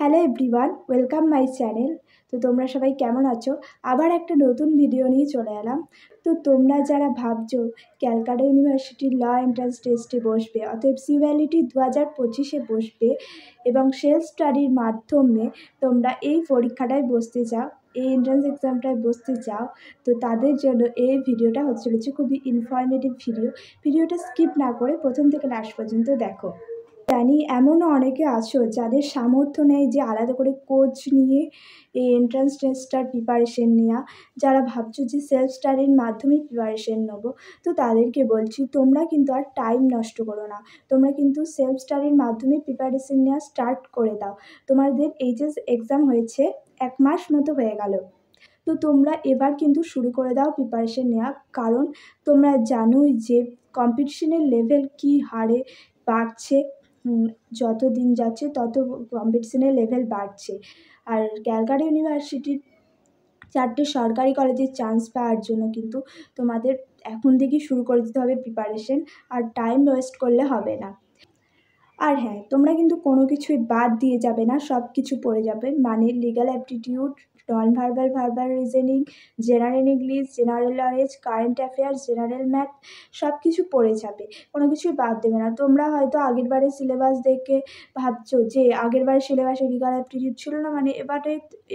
Hello everyone, welcome my channel. তো তোমরা সবাই কেমন আছো? আবার একটা নতুন ভিডিও নিয়ে চলে এলাম। তো তোমরা যারা ভাবছো ক্যালকাটা ইউনিভার্সিটির ল এন্ট্রান্স টেস্টে বসবে, অতএব সিউএলইটি 2025-এ বসবে এবং সেলফ স্টাডির মাধ্যমে তোমরা এই পরীক্ষাটায় বসতে চাও, এই এন্ট্রান্স এক্সামটায় বসতে চাও, তো তাদের জন্য এই ভিডিওটা হচ্ছে খুবই ইনফরমেটিভ ভিডিওটা স্কিপ না করে প্রথম থেকে লাস্ট পর্যন্ত দেখো। জানি এমনও অনেকে আছো যাদের সামর্থ্য নেই যে আলাদা করে কোচ নিয়ে এই এন্ট্রান্স টেস্টটার প্রিপারেশন নেওয়া, যারা ভাবছো যে সেলফ স্টাডির মাধ্যমে প্রিপারেশন নেবো, তো তাদেরকে বলছি তোমরা কিন্তু আর টাইম নষ্ট করো না। তোমরা কিন্তু সেলফ স্টাডির মাধ্যমে প্রিপারেশন নেওয়া স্টার্ট করে দাও। তোমাদের এইচএস এক্সাম হয়েছে 1 মাস মতো হয়ে গেল, তো তোমরা এবার কিন্তু শুরু করে দাও প্রিপারেশন নেওয়া। কারণ তোমরা জানোই যে কম্পিটিশনের লেভেল কী হারে বাড়ছে। যত দিন যাচ্ছে তত কম্পিটিশনের লেভেল বাড়ছে। আর ক্যালকাটা ইউনিভার্সিটির 4টে সরকারি কলেজে চান্স পাওয়ার জন্য কিন্তু তোমাদের এখন থেকেই শুরু করে দিতে হবে প্রিপারেশন, আর টাইম ওয়েস্ট করলে হবে না। আর হ্যাঁ, তোমরা কিন্তু কোনো কিছুই বাদ দিয়ে যাবে না, সব কিছু পড়ে যাবে। মানে legal aptitude, non verbal reasoning, general English, general knowledge, current affairs, general math, সব কিছু পড়ে যাবে, কোনো কিছুই বাদ দেবে না। তোমরা হয়তো আগেরবারের সিলেবাস দেখে ভাবছো যে আগেরবারের সিলেবাসে লিগ্যাল অ্যাপটিটিউড ছিল না, মানে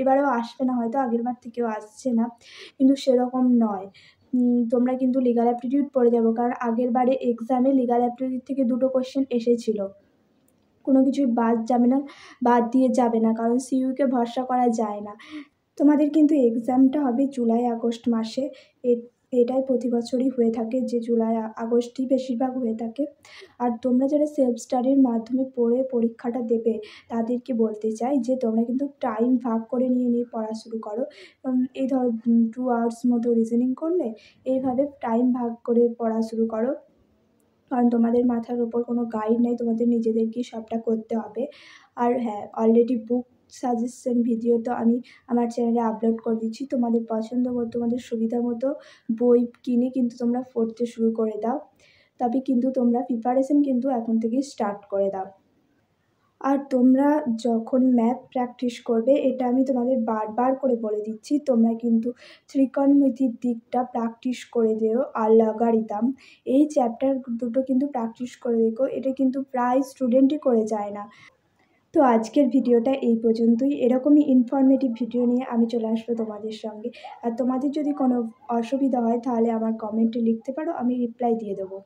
এবারেও আসবে না, হয়তো আগেরবার থেকেও আসছে না, কিন্তু সেরকম নয়। তোমরা কিন্তু লিগ্যাল অ্যাপটিটিউড পড়ে যাবো, কারণ আগেরবারে এক্সামে লিগ্যাল অ্যাপটিটিউড থেকে 2টো কোয়েশ্চেন এসেছিল। কোনো কিছুই বাদ দিয়ে যাবে না, কারণ সিইউকে ভরসা করা যায় না। তোমাদের কিন্তু এক্সামটা হবে জুলাই আগস্ট মাসে। এটাই প্রতি বছরই হয়ে থাকে যে জুলাই আগস্টই বেশিরভাগ হয়ে থাকে। আর তোমরা যারা সেলফ স্টাডির মাধ্যমে পড়ে পরীক্ষাটা দেবে, তাদেরকে বলতে চাই যে তোমরা কিন্তু টাইম ভাগ করে নিয়ে পড়া শুরু করো। এই ধরো 2 আওয়ার্স মতো রিজনিং করলে, এইভাবে টাইম ভাগ করে পড়া শুরু করো। কারণ তোমাদের মাথার ওপর কোনো গাইড নেই, তোমাদের নিজেদেরকেই সবটা করতে হবে। আর হ্যাঁ, অলরেডি বুক সাজেশন ভিডিও তো আমি আমার চ্যানেলে আপলোড করে দিচ্ছি। তোমাদের পছন্দ মতো, তোমাদের সুবিধা মতো বই কিনে কিন্তু তোমরা পড়তে শুরু করে দাও। তবে কিন্তু তোমরা প্রিপারেশন কিন্তু এখন থেকেই স্টার্ট করে দাও। আর তোমরা যখন ম্যাথ প্র্যাকটিস করবে, এটা আমি তোমাদের বারবার করে বলে দিচ্ছি, তোমরা কিন্তু ত্রিকোণমিতির দিকটা প্র্যাকটিস করে দিও, আর লগারিদম, এই চ্যাপ্টার দুটো কিন্তু প্র্যাকটিস করে রেখো। এটা কিন্তু প্রায় স্টুডেন্টই করে যায় না। তো আজকের ভিডিওটা এই পর্যন্তই। এরকমই ইনফরমেটিভ ভিডিও নিয়ে আমি চলে আসবো তোমাদের সঙ্গে। আর তোমাদের যদি কোনো অসুবিধা হয় তাহলে আমার কমেন্টে লিখতে পারো, আমি রিপ্লাই দিয়ে দেবো।